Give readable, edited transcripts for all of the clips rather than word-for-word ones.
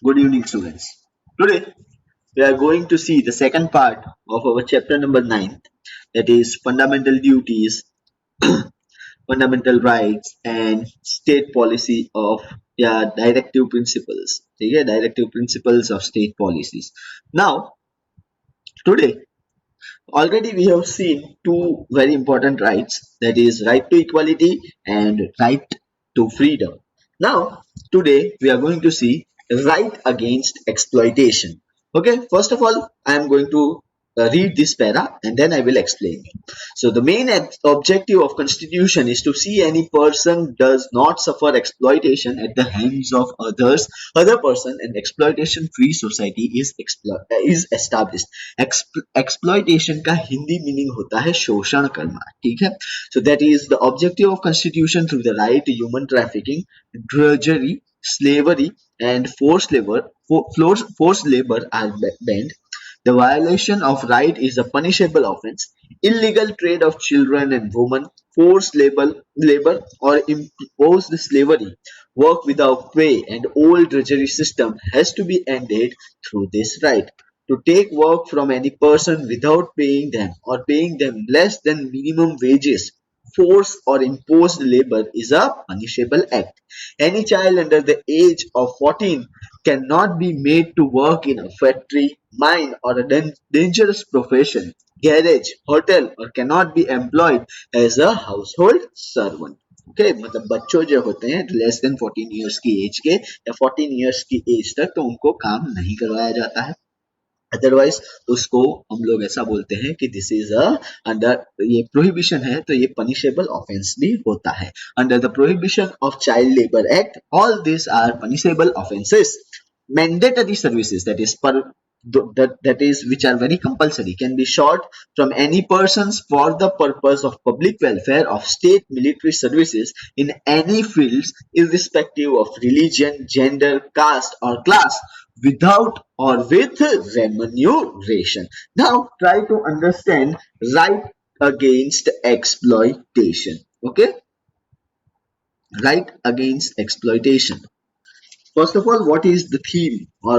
Good evening, students. Today, we are going to see the second part of our chapter number 9, that is fundamental duties, fundamental rights, and state policy of directive principles. Okay, directive principles of state policies. Now, today, already we have seen two very important rights, that is, right to equality and right to freedom. Now, today we are going to see right against exploitation. Okay, first of all, I am going to read this para and then I will explain. So the main objective of constitution is to see any person does not suffer exploitation at the hands of other person, and exploitation free society is established. Exploitation का Hindi meaning होता है शोषण करना, ठीक है. So that is the objective of constitution through the right human trafficking drudgery slavery and forced labor are banned. The violation of right is a punishable offense. Illegal trade of children and women, labor or imposed slavery, work without pay, and old drudgery system has to be ended through this right. To take work from any person without paying them or paying them less than minimum wages, forced or imposed labor is a punishable act. Any child under the age of 14 cannot be made to work in a factory, mine, or a dangerous profession, garage, hotel, or cannot be employed as a household servant. Okay मतलब बच्चों जो होते हैं less than 14 years की as के या 14 years की as तक तो उनको काम नहीं करवाया जाता है. अदरवाइज उसको हम लोग ऐसा बोलते हैं कि दिस इज अ अंडर ये प्रोहिबिशन है तो ये पनिशेबल ऑफेंस भी होता है. Under the Prohibition of Child Labour Act all this are punishable offences. Mandatory services, that is that is which are very compulsory, can be short from any persons for the purpose of public welfare of state military services in any fields irrespective of religion, gender, caste or class, without or with remuneration. Now try to understand right against exploitation. Okay, right against exploitation. First of all, what is the theme, or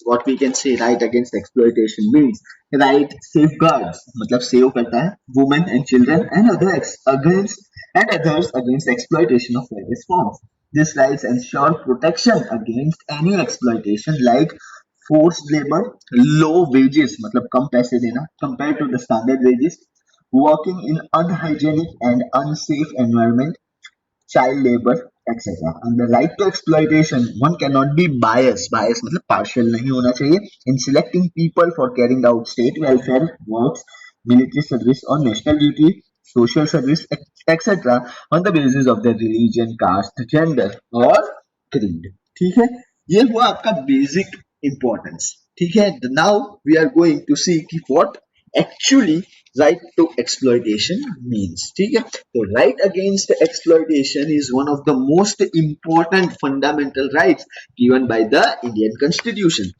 what we can say right against exploitation means? Right safeguards, मतलब save करता है women and children and others against exploitation of various forms. These rights ensure protection against any exploitation like forced labor, low wages मतलब कम पैसे देना compared to the standard wages, working in unhygienic and unsafe environment, child labor, etc. And the right to exploitation, one cannot be biased. Bias मतलब partial नहीं होना चाहिए in selecting people for carrying out state welfare works, military service or national duty, social service, etc. on the basis of their religion, caste, gender or creed. ठीक है, ये हुआ आपका basic importance. ठीक है, now we are going to see कि what actually right to exploitation means. ठीक है, तो right against exploitation is one of the most important fundamental rights given by the Indian Constitution.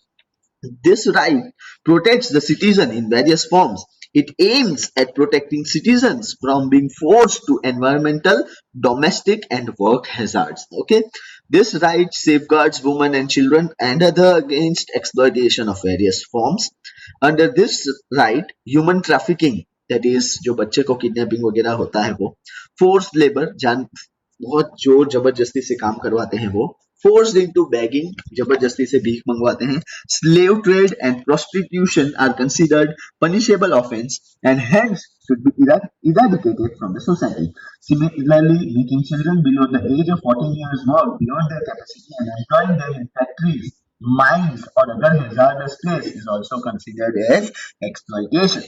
This right protects the citizen in various forms. It aims at protecting citizens from being forced to environmental, domestic, and work hazards. Okay, this right safeguards women and children and other against exploitation of various forms. Under this right, human trafficking, that is जो बच्चे को kidnapping वगैरह होता है वो, forced labour जान बहुत जोर जबरदस्ती से काम करवाते हैं वो, forced into begging, जबरदस्ती से भीख मंगवाते हैं, slave trade and prostitution are considered punishable offense and hence should be eradicated from the society. Similarly, making children below the age of 14 years work beyond their capacity and employing them in factories, mines or other hazardous place is also considered as exploitation.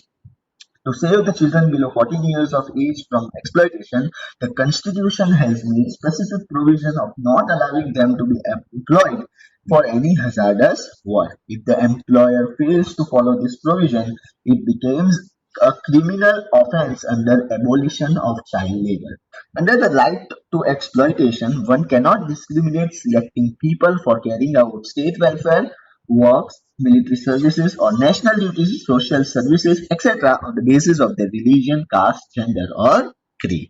To save the children below 14 years of age from exploitation, the Constitution has made specific provision of not allowing them to be employed for any hazardous work. If the employer fails to follow this provision, it becomes a criminal offense under abolition of child labor. Under the right to exploitation, one cannot discriminate selecting people for carrying out state welfare works, military services, or national duties, social services, etc., on the basis of their religion, caste, gender, or creed.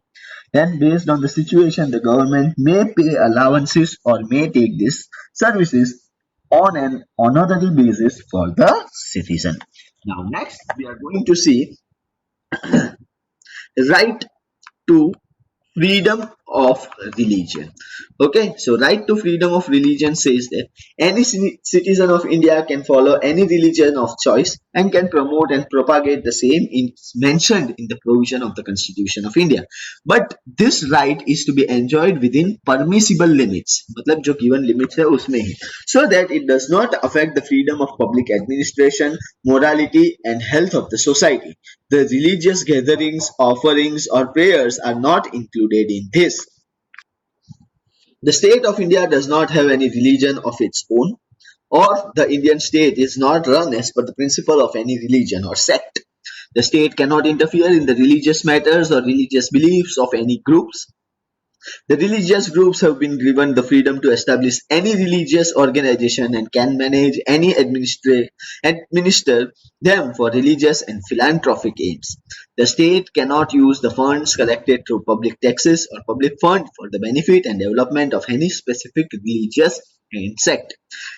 Then, based on the situation, the government may pay allowances or may take these services on an honorary basis for the citizen. Now, next we are going to see right to freedom of religion. Okay, so right to freedom of religion says that any citizen of India can follow any religion of choice and can promote and propagate the same in mentioned in the provision of the Constitution of India. But this right is to be enjoyed within permissible limits, मतलब जो given limits है उसमें ही, so that it does not affect the freedom of public administration, morality and health of the society. The religious gatherings, offerings, or prayers are not included in this. The state of India does not have any religion of its own, or the Indian state is not run as per the principle of any religion or sect. The state cannot interfere in the religious matters or religious beliefs of any groups. The religious groups have been given the freedom to establish any religious organization and can manage any administer them for religious and philanthropic aims. The state cannot use the funds collected through public taxes or public fund for the benefit and development of any specific religious sect.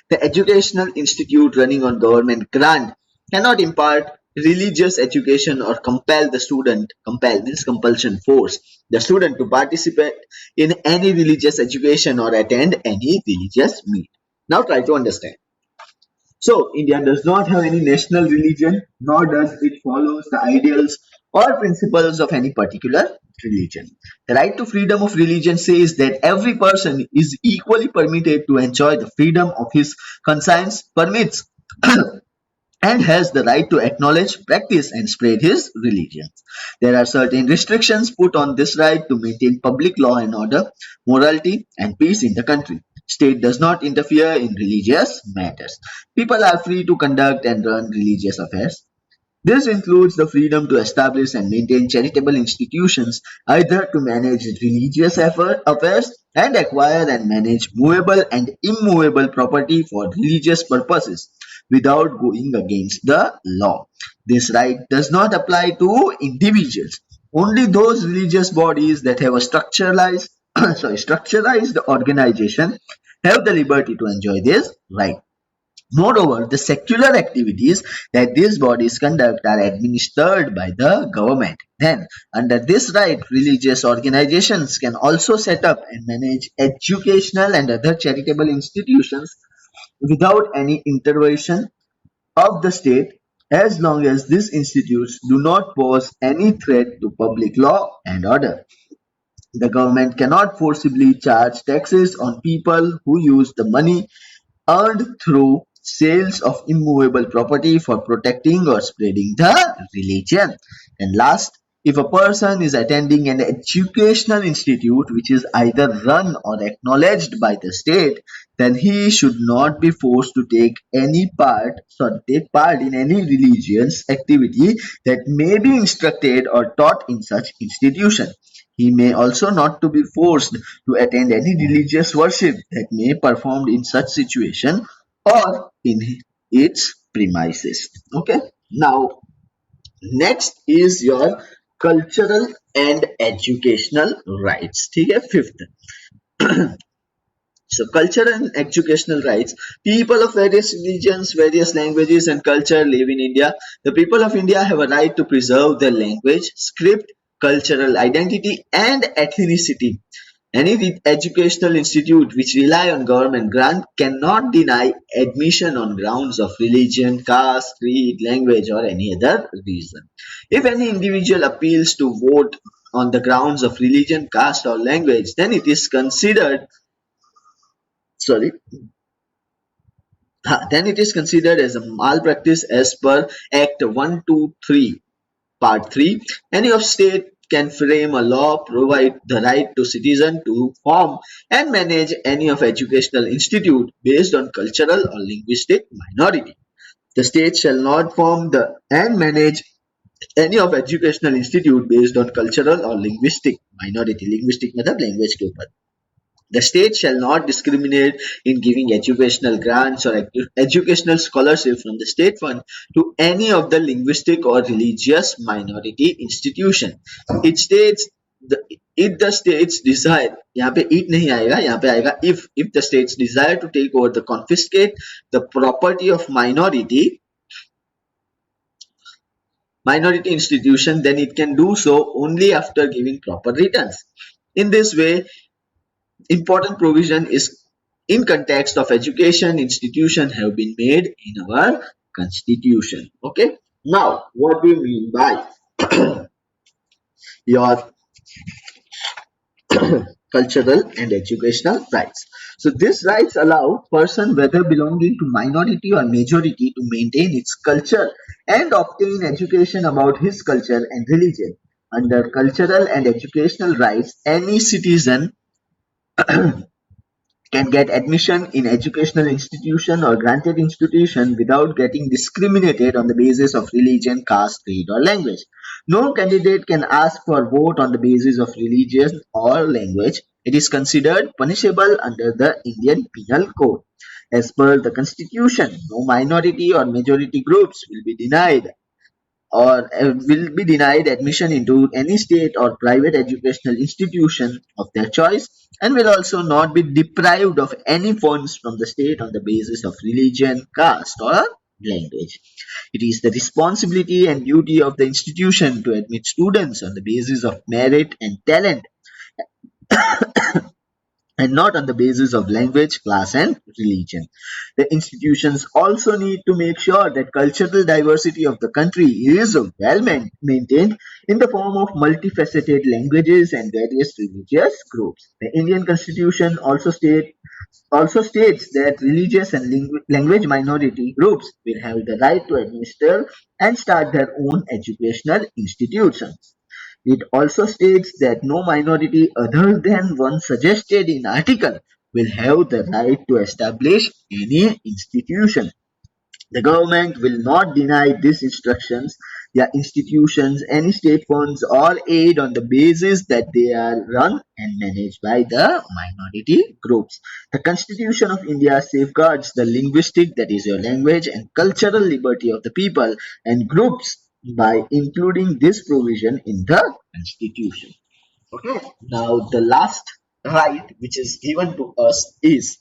The educational institute running on government grant cannot impart religious education or compel this compulsion force the student to participate in any religious education or attend any religious meet. Now try to understand. So India does not have any national religion, nor does it follows the ideals or principles of any particular religion. The right to freedom of religion says that every person is equally permitted to enjoy the freedom of his conscience, permits and has the right to acknowledge, practice, and spread his religion. There are certain restrictions put on this right to maintain public law and order, morality, and peace in the country. State does not interfere in religious matters. People are free to conduct and run religious affairs. This includes the freedom to establish and maintain charitable institutions, either to manage religious affairs and acquire and manage movable and immovable property for religious purposes without going against the law. This right does not apply to individuals. Only those religious bodies that have a structuralized organization have the liberty to enjoy this right. Moreover, the secular activities that these bodies conduct are administered by the government. Then, under this right, religious organizations can also set up and manage educational and other charitable institutions without any intervention of the state as long as these institutes do not pose any threat to public law and order. The government cannot forcibly charge taxes on people who use the money earned through sales of immovable property for protecting or spreading the religion. And last, if a person is attending an educational institute which is either run or acknowledged by the state, then he should not be forced to take part in any religious activity that may be instructed or taught in such institution. He may also not to be forced to attend any religious worship that may performed in such situation or in its premises. Okay. Now next is your cultural and educational rights. ठीक है fifth. So cultural and educational rights. People of various religions, various languages and culture live in India. The people of India have a right to preserve their language, script, cultural identity and ethnicity. Any educational institute which rely on government grant cannot deny admission on grounds of religion, caste, creed, language or any other reason. If any individual appeals to vote on the grounds of religion, caste or language, then it is considered sorry then it is considered as a malpractice as per Act 123 Part 3. Any of state can frame a law provide the right to citizen to form and manage any of educational institute based on cultural or linguistic minority. The state shall not form the and manage any of educational institute based on cultural or linguistic minority. Linguistic मतलब language के ऊपर. The state shall not discriminate in giving educational grants or educational scholarship from the state fund to any of the linguistic or religious minority institution. It states if the states decide, यहाँ पे it नहीं आएगा, यहाँ पे आएगा if the states desire to take over the confiscate the property of minority institution, then it can do so only after giving proper returns. In this way, important provision is in context of education institution have been made in our constitution. Okay. Now, what do you mean by your cultural and educational rights? So these rights allow person whether belonging to minority or majority to maintain its culture and obtain education about his culture and religion. Under cultural and educational rights, any citizen can get admission in educational institution or granted institution without getting discriminated on the basis of religion, caste, creed or language. No candidate can ask for vote on the basis of religion or language. It is considered punishable under the Indian Penal Code. As per the constitution, no minority or majority groups will be denied or will be denied admission into any state or private educational institution of their choice and will also not be deprived of any funds from the state on the basis of religion, caste or language. It is the responsibility and duty of the institution to admit students on the basis of merit and talent and not on the basis of language, class, and religion. The institutions also need to make sure that cultural diversity of the country is well maintained in the form of multifaceted languages and various religious groups. The Indian Constitution also states that religious and language minority groups will have the right to administer and start their own educational institutions. It also states that no minority other than one suggested in article will have the right to establish any institution. The government will not deny these instructions, their institutions, any state funds or aid on the basis that they are run and managed by the minority groups. The Constitution of India safeguards the linguistic, that is your language, and cultural liberty of the people and groups by including this provision in the Constitution. Okay. Now the last right which is given to us is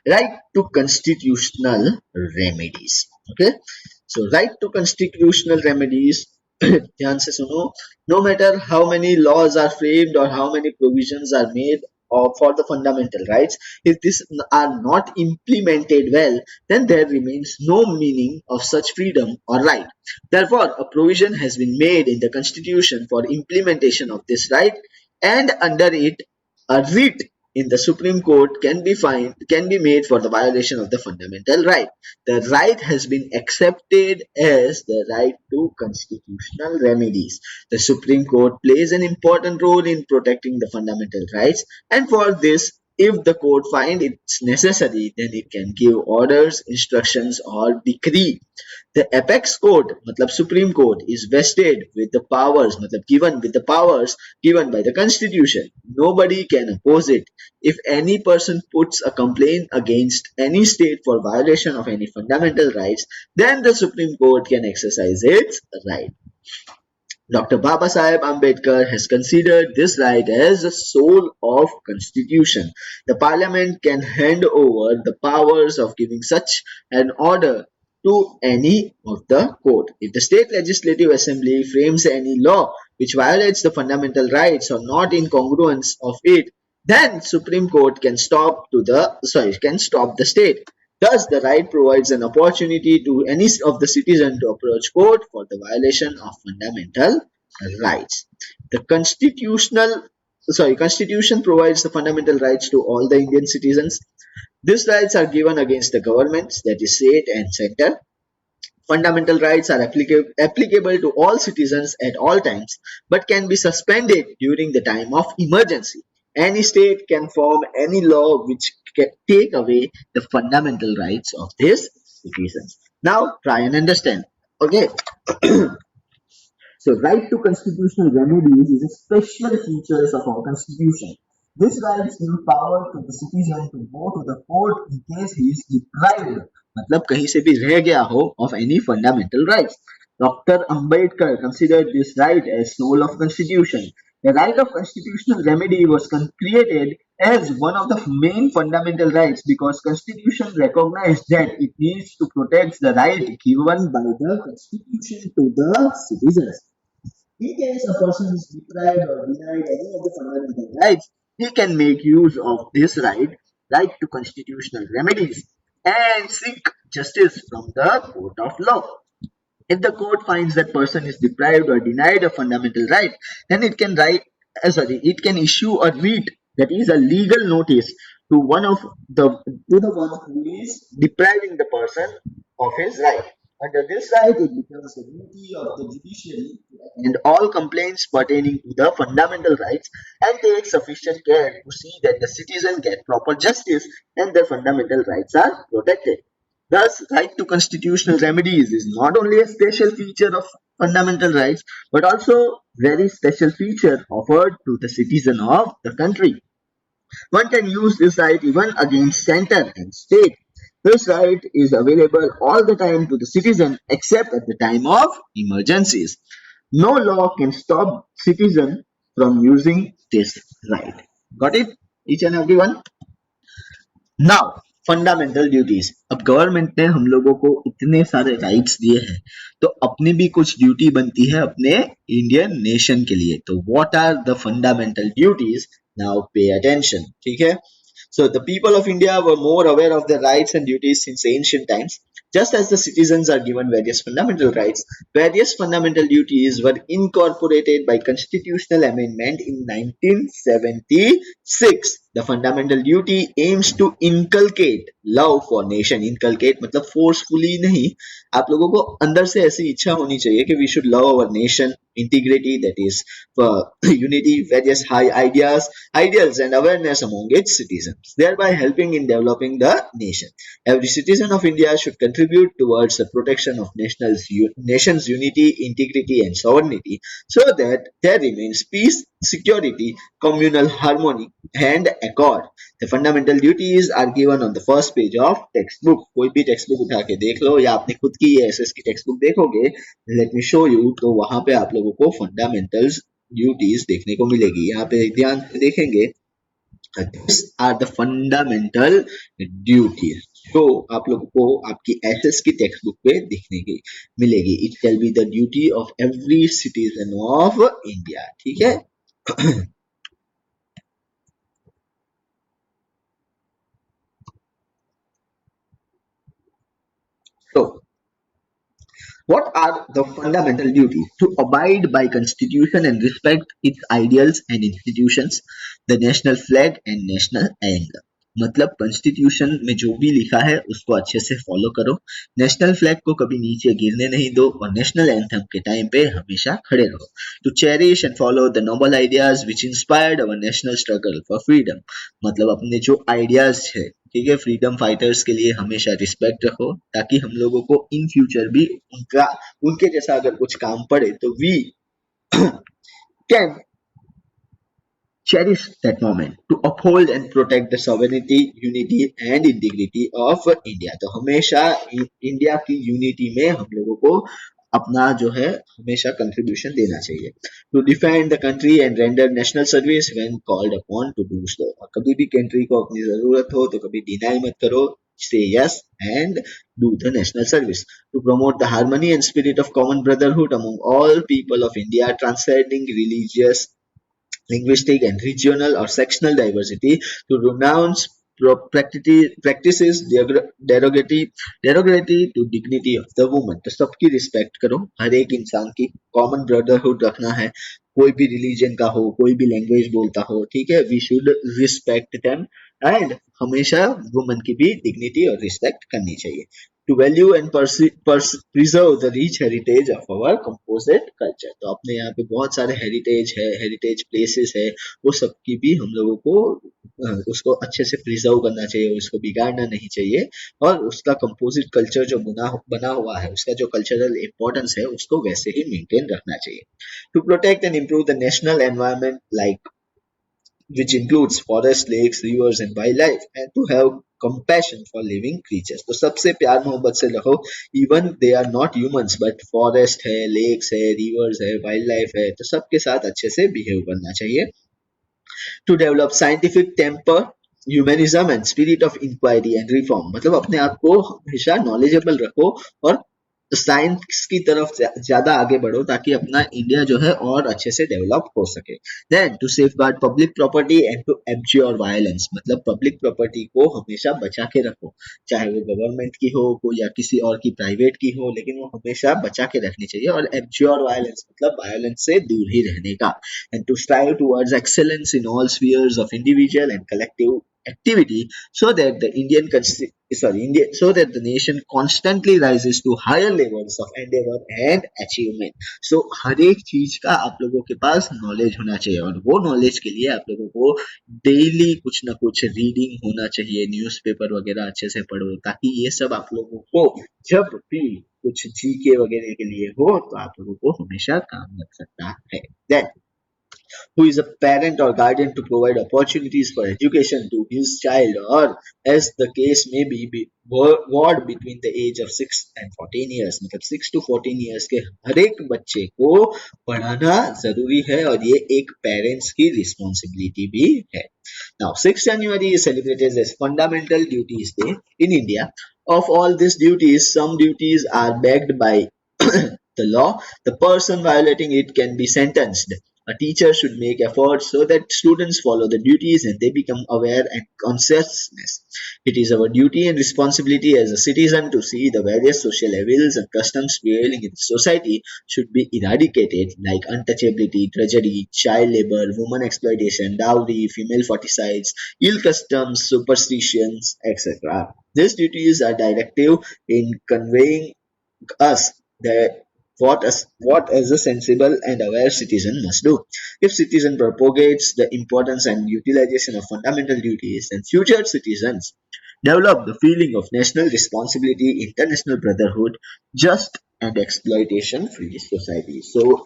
right to constitutional remedies. Okay, so right to constitutional remedies, ध्यान से सुनो, no matter how many laws are framed or how many provisions are made for the fundamental rights, if these are not implemented well, then there remains no meaning of such freedom or right. Therefore, a provision has been made in the constitution for implementation of this right, and under it a writ in the Supreme Court can be made for the violation of the fundamental right. The right has been accepted as the right to constitutional remedies. The Supreme Court plays an important role in protecting the fundamental rights, and for this, if the court find it's necessary, then it can give orders, instructions, or decree. The apex court, matlab Supreme Court, is vested with the powers, matlab given with the powers given by the Constitution. Nobody can oppose it. If any person puts a complaint against any state for violation of any fundamental rights, then the Supreme Court can exercise its right. Dr. Babasaheb Ambedkar has considered this right as the soul of constitution. The parliament can hand over the powers of giving such an order to any of the court. If the state legislative assembly frames any law which violates the fundamental rights or not in congruence of it, then Supreme Court can stop the state. Thus, the right provides an opportunity to any of the citizen to approach court for the violation of fundamental rights. The Constitution provides the fundamental rights to all the Indian citizens. These rights are given against the governments, that is state and center. Fundamental rights are applicable to all citizens at all times, but can be suspended during the time of emergency. Any state can form any law which can take away the fundamental rights of these citizens. Now, try and understand. Okay, so right to constitutional remedies is a special feature of our constitution. This right gives power to the citizen to go to the court in case he is deprived, मतलब कहीं से भी रह गया हो, of any fundamental rights. Dr. Ambedkar considered this right as soul of constitution. The right of constitutional remedy was created as one of the main fundamental rights because Constitution recognized that it needs to protect the right given by the Constitution to the citizens. In case a person is deprived or denied any of the fundamental rights, he can make use of this right to constitutional remedies, and seek justice from the court of law. If the court finds that person is deprived or denied a fundamental right, then it can issue a writ, that is a legal notice, to one of the to the one who is depriving the person of his right. Under this right, it becomes the duty of the judiciary and all complaints pertaining to the fundamental rights and take sufficient care to see that the citizen get proper justice and their fundamental rights are protected. Thus, right to constitutional remedies is not only a special feature of fundamental rights, but also very special feature offered to the citizen of the country. One can use this right even against center and state. This right is available all the time to the citizen except at the time of emergencies. No law can stop citizen from using this right. Got it? Each and everyone? Now fundamental duties. अब government ने हम लोगों को इतने सारे rights दिए हैं, तो अपनी भी कुछ ड्यूटी बनती है अपने इंडियन नेशन के लिए. तो what are the fundamental duties? Now pay attention. ठीक है. So the people of India were more aware of their rights and duties since ancient times. Just as the citizens are given various fundamental rights, various fundamental duties were incorporated by constitutional amendment in 1976. The fundamental duty aims to inculcate love for nation. Inculcate मतलब forcefully नहीं, आप लोगों को अंदर से ऐसी इच्छा होनी चाहिए कि we should love our nation, integrity, that is unity, various high ideals and awareness among its citizens, thereby helping in developing the nation. Every citizen of India should contribute towards the protection of nation's unity, integrity and sovereignty so that there remains peace, security, communal harmony and accord. The fundamental duties are given on the first page of textbook. कोई भी textbook उठा के देख लो या अपनी खुद की SS की textbook देखोगे, let me show you, तो वहां पे आप लोगों को fundamentals duties देखने को मिलेगी. यहाँ पे ध्यान से देखेंगे, these are the fundamental duties. तो आप लोगों को आपकी एसएस की टेक्स्ट बुक पे देखने की मिलेगी. It can be the duty of every citizen of India. ठीक है. तो what are the fundamental duties? To abide by constitution and respect its ideals and institutions, the national flag and national anthem. मतलब constitution में जो भी लिखा है उसको अच्छे से फॉलो करो, नेशनल फ्लैग को कभी नीचे गिरने नहीं दो और नेशनल एंथम के टाइम पे हमेशा खड़े रहो. To cherish and follow the noble ideas which inspired our national struggle for freedom. मतलब अपने जो आइडियाज है, ठीक है, फ्रीडम फाइटर्स के लिए हमेशा रिस्पेक्ट रखो ताकि हम लोगों को इन फ्यूचर भी उनके जैसा अगर कुछ काम पड़े तो we can cherish that moment to uphold and protect the sovereignty, unity and integrity of India. तो हमेशा इंडिया की यूनिटी में हम लोगों को अपना जो है हमेशा कंट्रीब्यूशन देना चाहिए. To defend the country and render national service when called upon to do so. और कभी भी कंट्री को अपनी जरूरत हो तो कभी डिनाई मत करो. Say yes and do the national service. To promote the harmony and spirit of common brotherhood among all people of India, transcending religious, linguistic and regional or sectional diversity, to renounce practices derogatory to dignity of the woman. तो सबकी respect करो, हर एक इंसान की common brotherhood रखना है, कोई भी रिलीजन का हो, कोई भी लैंग्वेज बोलता हो, ठीक है, we should respect them and हमेशा वुमन की भी डिग्निटी और रिस्पेक्ट करनी चाहिए. To value and preserve the rich heritage of our composite culture. तो अपने यहाँ पे बहुत सारे हेरिटेज है, हेरिटेज प्लेसेस है, वो सब की भी हम लोगों को उसको अच्छे से प्रिजर्व करना चाहिए, उसको बिगाड़ना नहीं चाहिए और उसका कंपोजिट कल्चर जो बना हुआ है, उसका जो कल्चरल इम्पोर्टेंस है उसको वैसे ही मेंटेन रखना चाहिए. To protect and improve the national environment like which includes forests, lakes, rivers, and wildlife, and to have compassion for living creatures. तो सबसे प्यार मोहब्बत से रहो, even they are not humans but forest है, लेक्स है, रिवर्स है, wildlife है, तो सबके साथ अच्छे से बिहेव करना चाहिए. To develop scientific temper, humanism and spirit of inquiry and reform, मतलब अपने आप को हमेशा नॉलेजेबल रखो और साइंस की तरफ ज्यादा आगे बढ़ो ताकि अपना इंडिया जो है और अच्छे से डेवलप हो सके. Then to safeguard public property and to abjure violence, मतलब पब्लिक प्रॉपर्टी को हमेशा बचा के रखो, चाहे वो गवर्नमेंट की हो या किसी और की प्राइवेट की हो, लेकिन वो हमेशा बचा के रखनी चाहिए. और एब्ज्योर वायलेंस मतलब वायलेंस से दूर ही रहने का. And to strive towards excellence in all spheres of individual and collective activity so that the so that the nation constantly rises to higher levels of endeavor and achievement. So हर एक चीज का आप लोगों के पास नॉलेज होना चाहिए और वो नॉलेज के लिए आप लोगों को डेली कुछ ना कुछ रीडिंग होना चाहिए, न्यूज़पेपर वगैरह अच्छे से पढ़ो ताकि ये सब आप लोगों को जब भी कुछ जीके वगैरह के लिए हो तो आप लोगों को हमेशा काम लग सकता है. Then who is a parent or guardian to provide opportunities for education to his child, or as the case may ward between the age of 6 and 14 years, मतलब 6 to 14 years के हर एक बच्चे को पढ़ाना जरूरी है और ये एक पेरेंट्स की रिस्पॉन्सिबिलिटी भी है. Now 6th January is celebrated as Fundamental Duties Day in India. Of all these duties, some duties are backed by the law. The person violating it can be sentenced. A teacher should make efforts so that students follow the duties and they become aware and consciousness. It is our duty and responsibility as a citizen to see the various social evils and customs prevailing in society should be eradicated, like untouchability, drudgery, child labor, woman exploitation, dowry, female foeticides, ill customs, superstitions, etc. These duties are directive in conveying us that what as a sensible and aware citizen must do. If citizen propagates the importance and utilization of fundamental duties, then future citizens develop the feeling of national responsibility, international brotherhood, just and exploitation free society. So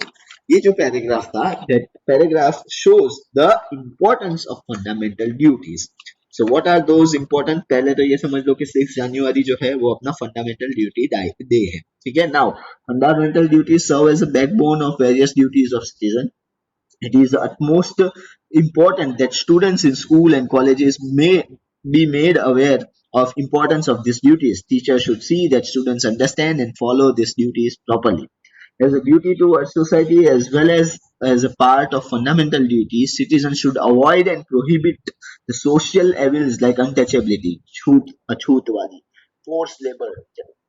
ये जो paragraph था, that paragraph shows the importance of fundamental duties. So what are those important, पहले तो ये समझ लो कि 6 जनवरी जो है वो अपना फंडामेंटल ड्यूटी डे है. ठीक है. Now fundamental duties serve as a backbone of various duties of citizen. It is utmost important that students in school and colleges may be made aware of importance of these duties. Teachers should see that students understand and follow these duties properly. As a duty towards society as a part of fundamental duties, citizens should avoid and prohibit the social evils like untouchability, अछूतवादी, forced labor,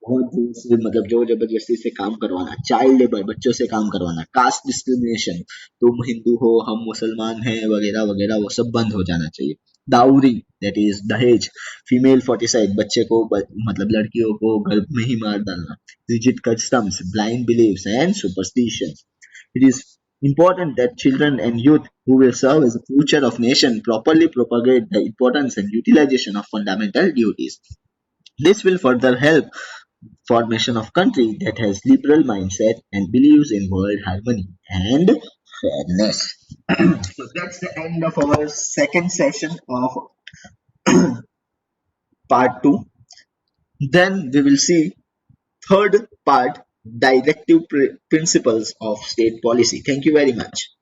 बहुत जोर से मतलब जोर जबरदस्ती से काम करवाना, child labour, बच्चों से काम करवाना, कास्ट डिस्क्रिमिनेशन, तुम हिंदू हो हम मुसलमान हैं वगैरह वगैरह, वो सब बंद हो जाना चाहिए. डाउरी दैट इज दहेज, फीमेल फोर्टिसाइड, बच्चे को मतलब लड़कियों को गर्भ में ही मार डालना, rigid customs, blind beliefs, and superstitions. It is important that children and youth who will serve as the future of nation properly propagate the importance and utilization of fundamental duties. This will further help formation of country that has liberal mindset and believes in world harmony and fairness. So that's the end of our second session of part 2. Then we will see third part, directive principles of state policy. Thank you very much.